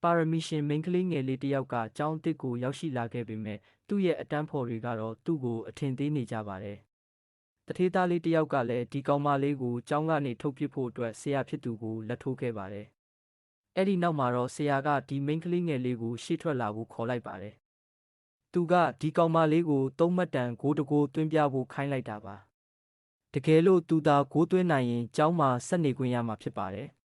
ပါရမီရှင်မိန်းကလေးငယ်လေးတစ်ယောက်ကကျောင်းအသစ်ကိုရောက်ရှိလာခဲ့ပေမဲ့သူ့ရဲ့အတန်းဖော်တွေကတော့သူ့ကိုအထင်သေးနေကြပါတယ်။တထေးသားလေးတစ်ယောက်ကလည်းဒီကောင်မလေးကိုကျောင်းကနေထုတ်ပစ်ဖို့အတွက်ဆရာဖြစ်သူကိုလက်ထိုးခဲ့ပါတယ်။အဲ့ဒီနောက်မှာတော့ဆရာကဒီမိန်းကလေးငယ်လေးကိုရှေ့ထွက်လာဖို့ခေါ်လိုက်ပါတယ်။သူကဒီကောင်မလေးကိုသုံးမှတ်တန်ဂိုးတကိုးသွင်းပြဖို့ခိုင်းလိုက်တာပါ။တကယ်လို့သူသာဂိုးသွင်းနိုင်ရင်ကျောင်းမှာဆက်နေခွင့်ရမှာဖြစ်ပါတယ်။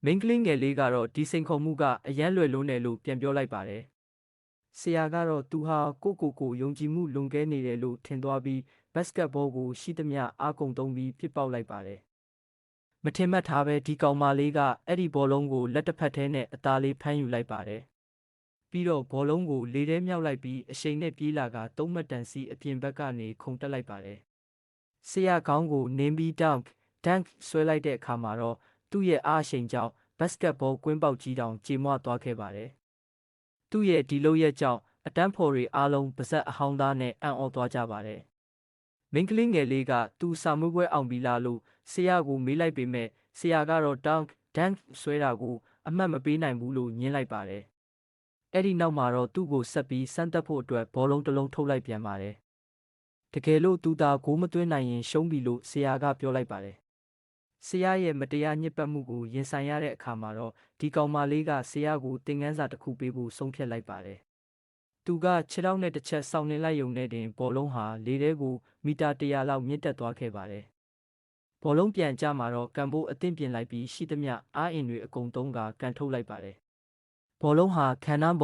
မိန်းကလေးငယ်လေးကတော့ဒီစိန်ခေါ်မှုကအယမ်းလွယ်လုံးတယ်လို့ပြန်ပြောလိုက်ပါတယ်။ဆရာကတော့သူဟာကိုယုံကြည်မှုလွန်ကဲနေတယ်လို့ထင်သွားပြီးဘတ်စကတ်ဘောကိုရှိသမျှအားကုန်သုံးပြီးပစ်ပေါက်လိုက်ပါတယ်။မထင်မှတ်ထားပဲဒီကောင်မလေးကအဲ့ဒီဘောလုံးကိုလက်တစ်ဖက်ထဲနဲ့အသားလေးဖမ်းယူလိုက်ပါတယ်။ပြီးတော့ဘောလုံးကိုလေထဲမြောက်လိုက်ပြီးအရှိန်နဲ့ပြေးလာကသုံးမှတ်တန်စီအပြင်ဘက်ကနေခုန်တက်လိုက်ပါတယ်။ဆရာခေါင်းကိုနင်းပြီးdunk ဆွဲလိုက်တဲ့အခါမှာတော့သူ့ရဲ့အားအရှိန်ကြောင့်ဘတ်စကတ်ဘောကွင်းပေါက်ကြီးတောင်ကြေမွသွားခဲ့ပါတယ်။သူ့ရဲ့ဒီလုပ်ရက်ကြောင့်အတန်းဖော်တွေအားလုံးပါဇက်အဟောင်းသားနဲ့အံ့ဩသွားကြပါတယ်။မိန်းကလေးငယ်လေးကသူစာမွေးပွဲအောင်ပြီလားလို့ဆရာကိုမေးလိုက်ပေမဲ့ဆရာကတော့dunk ဆွဲတာကိုအမှတ်မပေးနိုင်ဘူးလို့ညင်းလိုက်ပါတယ်။အဲ့ဒီနောက်မှာတော့သူ့ကိုဆက်ပြီးစမ်းသပ်ဖို့အတွက်ဘောလုံးတစ်လုံးထုတ်လိုက်ပြန်ပါတယ်။တကယ်လို့သူသာဂိုးမသွင်းနိုင်ရင်ရှုံးပြီလို့ဆရာကပြောလိုက်ပါတယ်။ဆရာရဲ့မတရားညှဉ်းပန်းမှုကိုရင်ဆိုင်ရတဲ့အခါမှာတော့ဒီကောင်မလေးကဆရာကိုသင်ခန်းစာတစ်ခုပေးဖို့ဆုံးဖြတ်လိုက်ပါတယ်။သူကခြေထောက်နဲ့တစ်ချက်ဆောင်းနှင်းလိုက်ရုံနဲ့တင်ဘောလုံးဟာလေထဲကိုမီတာ100လောက်မြင့်တက်သွားခဲ့ပါတယ်။ဘောလုံးပြန်ကျမှာတော့ကန်ဖို့အသင့်ပြင်လိုက်ပြီးရှိသမျှအားအင်တွေအကုန်သုံးကကန်ထုတ်လိုက်ပါတယ်။ဘောလုံးဟာခန္ဓာဘော